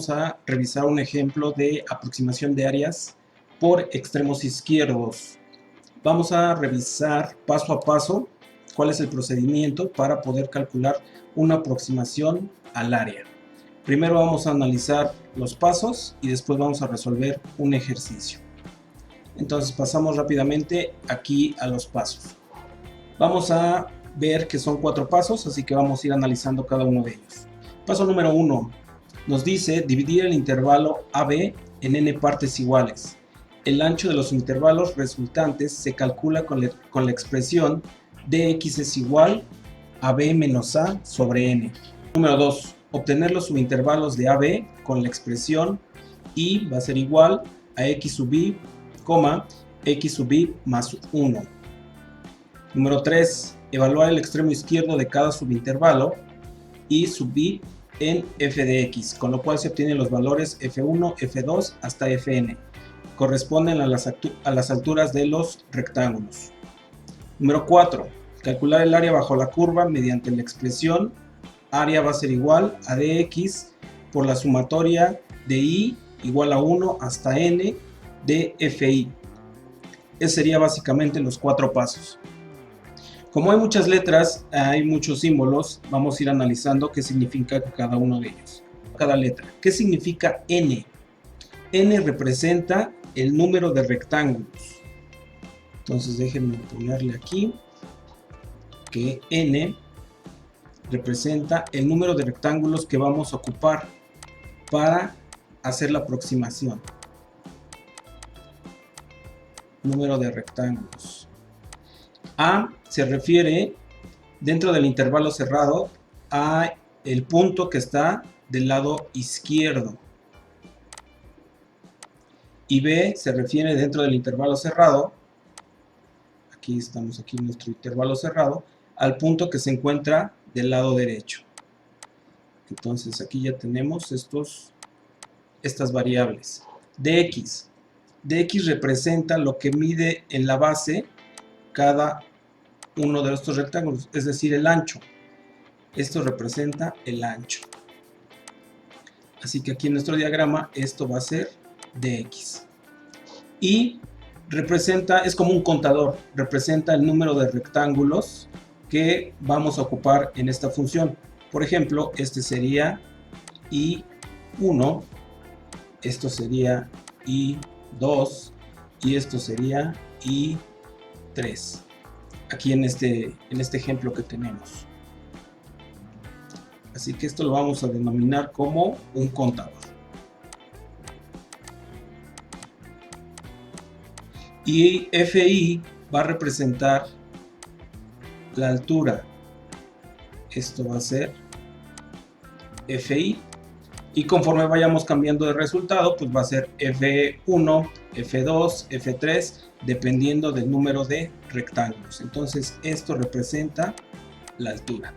vamos a revisar un ejemplo de aproximación de áreas por extremos izquierdos. Vamos a revisar paso a paso cuál es el procedimiento para poder calcular una aproximación al área. Primero vamos a analizar los pasos y después vamos a resolver un ejercicio. Entonces pasamos rápidamente aquí a los pasos. Vamos a ver que son 4 pasos, así que vamos a ir analizando cada uno de ellos. Paso número 1 nos dice dividir el intervalo AB en n partes iguales. El ancho de los intervalos resultantes se calcula con la expresión dx es igual a b menos a sobre n. Número 2. Obtener los subintervalos de AB con la expresión y va a ser igual a x sub i, x sub i más 1. Número 3. Evaluar el extremo izquierdo de cada subintervalo y sub i en f de x, con lo cual se obtienen los valores f1, f2 hasta fn. Corresponden a las alturas de los rectángulos. Número 4. Calcular el área bajo la curva mediante la expresión área va a ser igual a dx por la sumatoria de i igual a 1 hasta n de fi. Esos serían básicamente los 4 pasos. Como hay muchas letras, hay muchos símbolos, vamos a ir analizando qué significa cada uno de ellos. Cada letra. ¿Qué significa n? N representa el número de rectángulos. Entonces déjenme ponerle aquí que n representa el número de rectángulos que vamos a ocupar para hacer la aproximación. Número de rectángulos. A se refiere dentro del intervalo cerrado a el punto que está del lado izquierdo. Y B se refiere dentro del intervalo cerrado, aquí estamos aquí en nuestro intervalo cerrado, al punto que se encuentra del lado derecho. Entonces aquí ya tenemos estas variables. dx representa lo que mide en la base cada uno de estos rectángulos, es decir, el ancho. Esto representa el ancho. Así que aquí en nuestro diagrama esto va a ser dx. Y representa, es como un contador, representa el número de rectángulos que vamos a ocupar en esta función. Por ejemplo, este sería i1, esto sería i2 y esto sería i3. Aquí en este ejemplo que tenemos. Así que esto lo vamos a denominar como un contador. Y FI va a representar la altura. Esto va a ser FI. Y conforme vayamos cambiando de resultado, pues va a ser F1, F2, F3, dependiendo del número de rectángulos. Entonces esto representa la altura.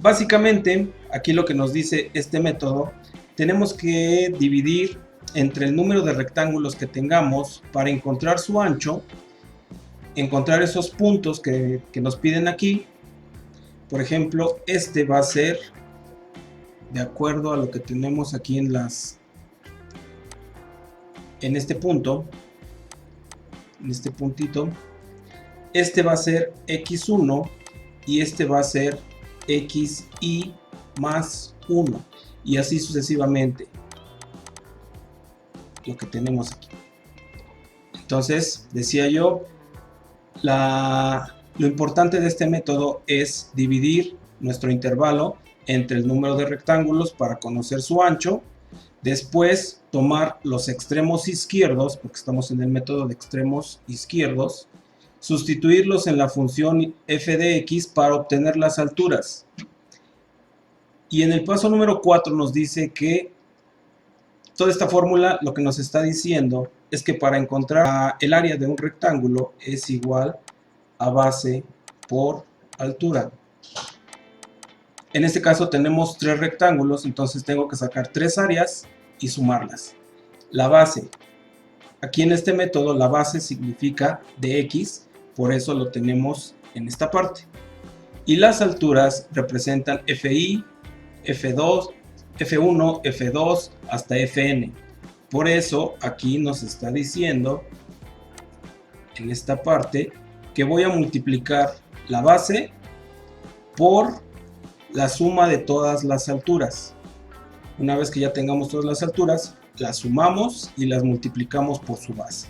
Básicamente, aquí lo que nos dice este método, tenemos que dividir entre el número de rectángulos que tengamos para encontrar su ancho, encontrar esos puntos que nos piden aquí. Por ejemplo, este va a ser de acuerdo a lo que tenemos aquí en este punto, en este puntito. Este va a ser x1 y este va a ser xi más 1 y así sucesivamente lo que tenemos aquí. Entonces decía yo, lo importante de este método es dividir nuestro intervalo entre el número de rectángulos para conocer su ancho. Después tomar los extremos izquierdos, porque estamos en el método de extremos izquierdos, sustituirlos en la función f de x para obtener las alturas. Y en el paso número 4 nos dice que toda esta fórmula lo que nos está diciendo es que para encontrar el área de un rectángulo es igual a base por altura. En este caso tenemos 3 rectángulos, entonces tengo que sacar 3 áreas y sumarlas. La base, aquí en este método la base significa dx, por eso lo tenemos en esta parte. Y las alturas representan fi, f2, F1, F2 hasta Fn. Por eso aquí nos está diciendo en esta parte que voy a multiplicar la base por la suma de todas las alturas. Una vez que ya tengamos todas las alturas, las sumamos y las multiplicamos por su base.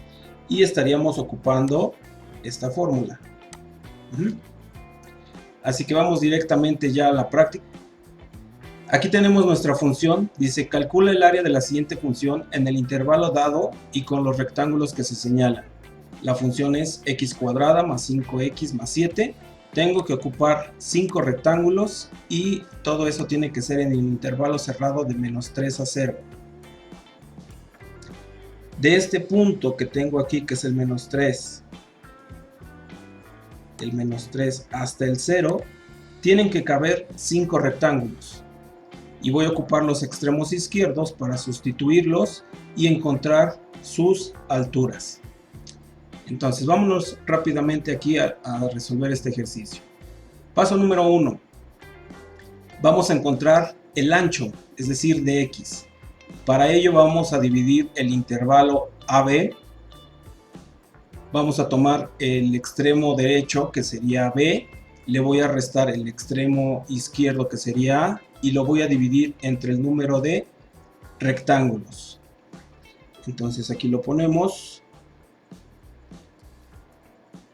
Y estaríamos ocupando esta fórmula. Así que vamos directamente ya a la práctica. Aquí tenemos nuestra función, dice calcula el área de la siguiente función en el intervalo dado y con los rectángulos que se señalan. La función es x cuadrada más 5x más 7. Tengo que ocupar 5 rectángulos y todo eso tiene que ser en el intervalo cerrado de menos 3 a 0. De este punto que tengo aquí, que es el menos 3 hasta el 0, tienen que caber 5 rectángulos. Y voy a ocupar los extremos izquierdos para sustituirlos y encontrar sus alturas. Entonces vámonos rápidamente aquí a resolver este ejercicio. Paso número 1. Vamos a encontrar el ancho, es decir, de x. Para ello vamos a dividir el intervalo AB. Vamos a tomar el extremo derecho, que sería B. Le voy a restar el extremo izquierdo, que sería A. Y lo voy a dividir entre el número de rectángulos. Entonces aquí lo ponemos,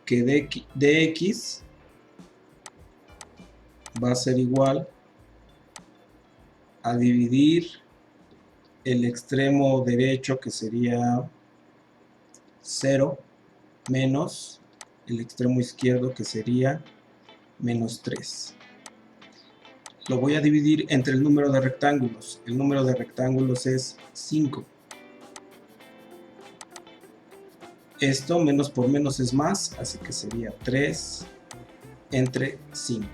que dx va a ser igual a dividir el extremo derecho, que sería 0, menos el extremo izquierdo, que sería menos 3. Lo voy a dividir entre el número de rectángulos. El número de rectángulos es 5. Esto menos por menos es más, así que sería 3 entre 5.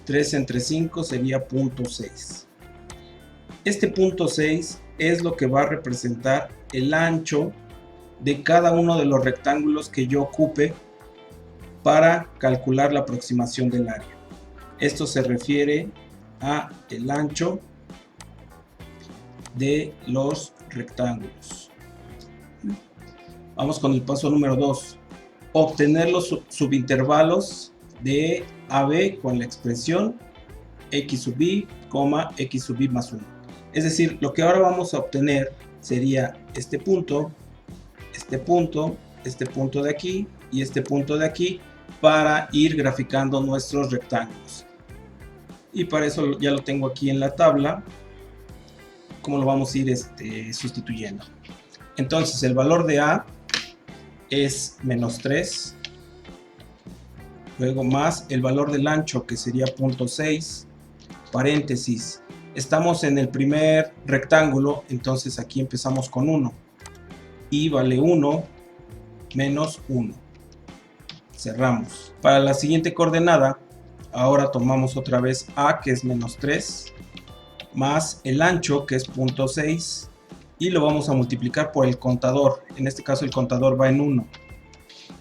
3 entre 5 sería 0.6. Este 0.6 es lo que va a representar el ancho de cada uno de los rectángulos que yo ocupe para calcular la aproximación del área. Esto se refiere a el ancho de los rectángulos. Vamos con el paso número 2. Obtener los subintervalos de AB con la expresión x sub i, x sub i más 1. Es decir, lo que ahora vamos a obtener sería este punto, este punto, este punto de aquí y este punto de aquí, para ir graficando nuestros rectángulos. Y para eso ya lo tengo aquí en la tabla, como lo vamos a ir sustituyendo. Entonces el valor de A es menos 3, luego más el valor del ancho, que sería 0.6, paréntesis. Estamos en el primer rectángulo, entonces aquí empezamos con 1 y vale 1 menos 1. Cerramos. Para la siguiente coordenada, ahora tomamos otra vez A, que es menos 3, más el ancho, que es 0.6, y lo vamos a multiplicar por el contador. En este caso el contador va en 1.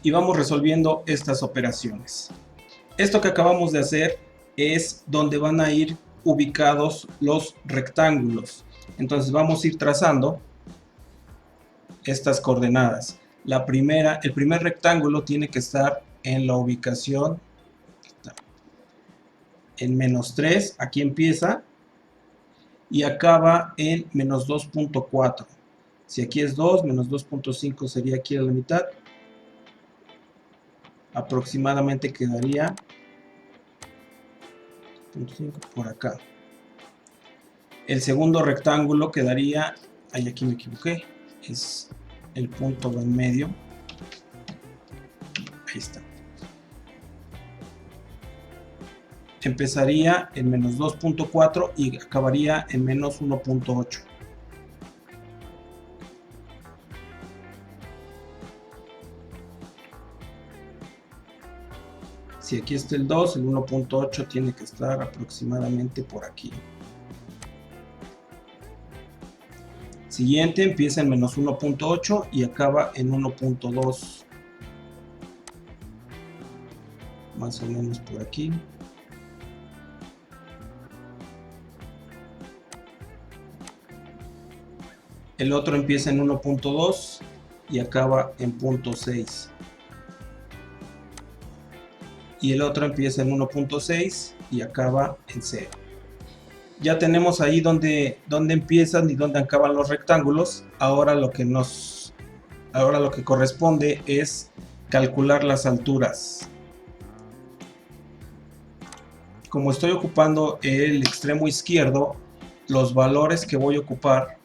Y vamos resolviendo estas operaciones. Esto que acabamos de hacer es donde van a ir ubicados los rectángulos. Entonces vamos a ir trazando estas coordenadas. El primer rectángulo tiene que estar en la ubicación en menos 3, aquí empieza, y acaba en menos 2.4. Si aquí es 2, menos 2.5 sería aquí a la mitad. Aproximadamente quedaría 0.5 por acá. El segundo rectángulo quedaría, aquí me equivoqué, es el punto en medio. Ahí está. Empezaría en menos 2.4 y acabaría en menos 1.8. Si aquí está el 2, el 1.8 tiene que estar aproximadamente por aquí. Siguiente empieza en menos 1.8 y acaba en 1.2. Más o menos por aquí. el otro empieza en 1.2 y acaba en 0.6, y el otro empieza en 1.6 y acaba en 0. Ya tenemos ahí donde empiezan y donde acaban los rectángulos. Ahora lo que corresponde es calcular las alturas. Como estoy ocupando el extremo izquierdo, los valores que voy a ocupar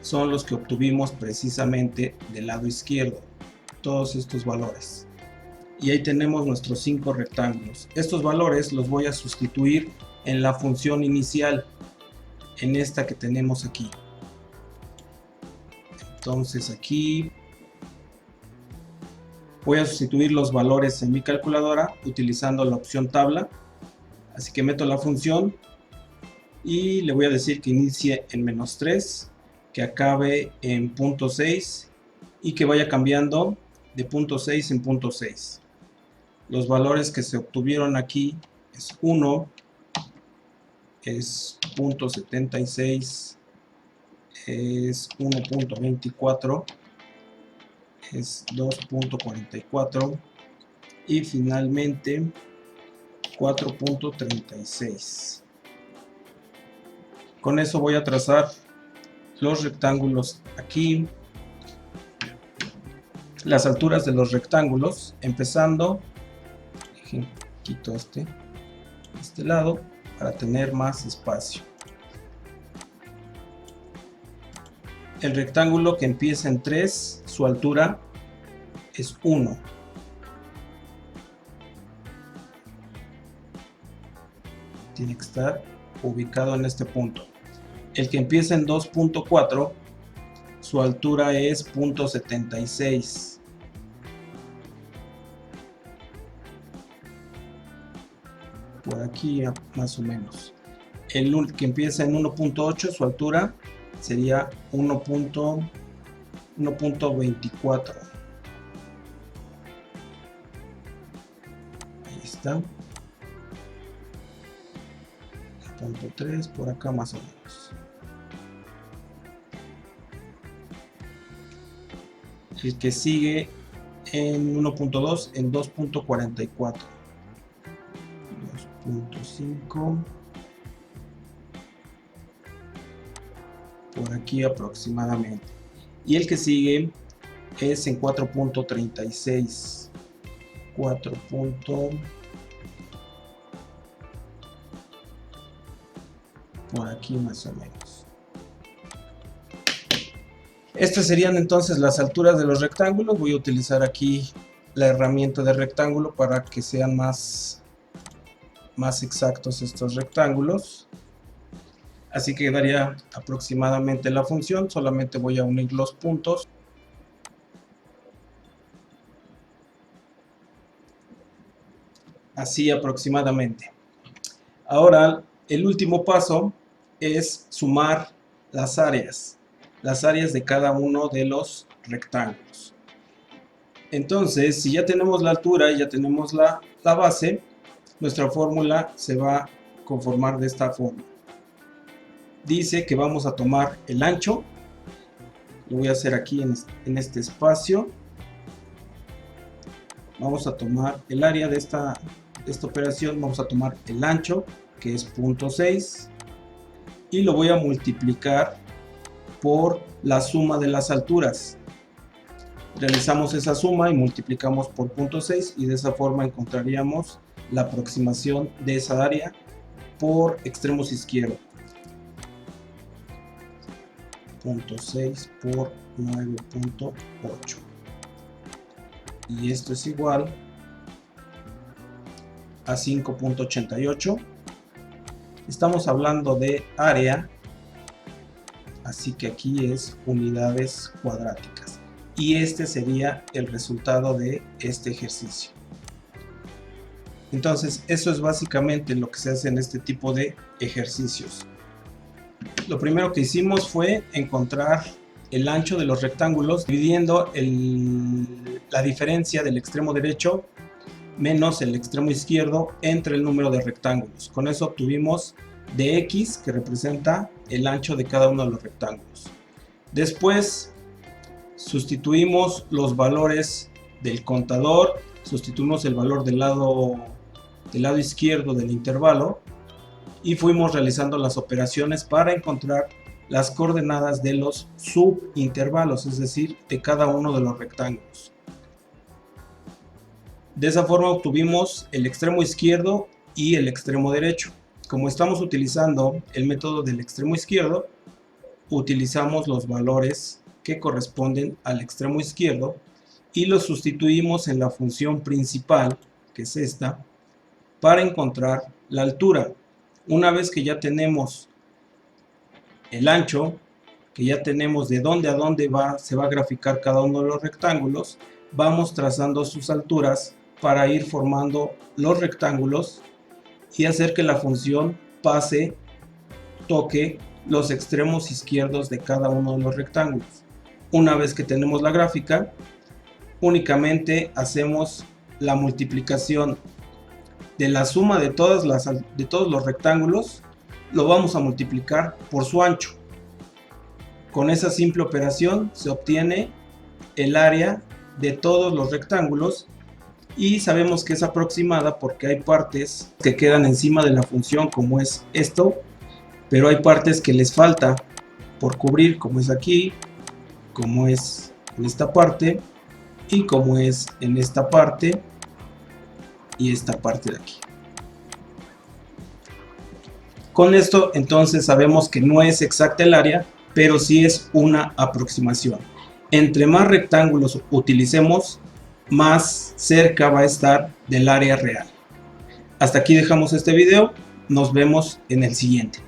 son los que obtuvimos precisamente del lado izquierdo, todos estos valores. Y ahí tenemos nuestros 5 rectángulos. Estos valores los voy a sustituir en la función inicial, en esta que tenemos aquí. Entonces aquí voy a sustituir los valores en mi calculadora utilizando la opción tabla. Así que meto la función y le voy a decir que inicie en -3, que acabe en 0.6 y que vaya cambiando de 0.6 en 0.6. Los valores que se obtuvieron aquí es 1, es 0.76, es 1.24, es 2.44 y finalmente 4.36. Con eso voy a trazar los rectángulos aquí, las alturas de los rectángulos, empezando, quito este lado para tener más espacio. El rectángulo que empieza en 3, su altura es 1. Tiene que estar ubicado en este punto. El que empieza en 2.4, su altura es 0.76. Por aquí más o menos. El que empieza en 1.8, su altura sería 1.24. Ahí está. 0.3 por acá más o menos. El que sigue en 1.2 en 2.44. 2.5 por aquí aproximadamente, y el que sigue es en 4.36, 4. Por aquí más o menos. Estas serían entonces las alturas de los rectángulos. Voy a utilizar aquí la herramienta de rectángulo para que sean más exactos estos rectángulos. Así que daría aproximadamente la función. Solamente voy a unir los puntos. Así aproximadamente. Ahora el último paso es sumar las áreas de cada uno de los rectángulos. Entonces, si ya tenemos la altura y ya tenemos la base, nuestra fórmula se va a conformar de esta forma. Dice que vamos a tomar el ancho, lo voy a hacer aquí en este espacio. Vamos a tomar el área de esta operación, vamos a tomar el ancho, que es 0.6, y lo voy a multiplicar por la suma de las alturas. Realizamos esa suma y multiplicamos por 0.6 y de esa forma encontraríamos la aproximación de esa área por extremos izquierdos. 0.6 por 9.8, y esto es igual a 5.88. Estamos hablando de área, así que aquí es unidades cuadráticas, y este sería el resultado de este ejercicio. Entonces eso es básicamente lo que se hace en este tipo de ejercicios. Lo primero que hicimos fue encontrar el ancho de los rectángulos dividiendo la diferencia del extremo derecho menos el extremo izquierdo entre el número de rectángulos. Con eso obtuvimos dx, que representa el ancho de cada uno de los rectángulos. Después sustituimos los valores del contador, sustituimos el valor del lado izquierdo del intervalo y fuimos realizando las operaciones para encontrar las coordenadas de los subintervalos, es decir, de cada uno de los rectángulos. De esa forma obtuvimos el extremo izquierdo y el extremo derecho. Como estamos utilizando el método del extremo izquierdo, utilizamos los valores que corresponden al extremo izquierdo y los sustituimos en la función principal, que es esta, para encontrar la altura. Una vez que ya tenemos el ancho, que ya tenemos de dónde a dónde se va a graficar cada uno de los rectángulos, vamos trazando sus alturas para ir formando los rectángulos y hacer que la función toque los extremos izquierdos de cada uno de los rectángulos. Una vez que tenemos la gráfica, únicamente hacemos la multiplicación de la suma de todos los rectángulos, lo vamos a multiplicar por su ancho. Con esa simple operación se obtiene el área de todos los rectángulos y sabemos que es aproximada porque hay partes que quedan encima de la función, como es esto, pero hay partes que les falta por cubrir, como es aquí, como es en esta parte y como es en esta parte y esta parte de aquí. Con esto entonces sabemos que no es exacta el área, pero sí es una aproximación. Entre más rectángulos utilicemos, más cerca va a estar del área real. Hasta aquí dejamos este video, nos vemos en el siguiente.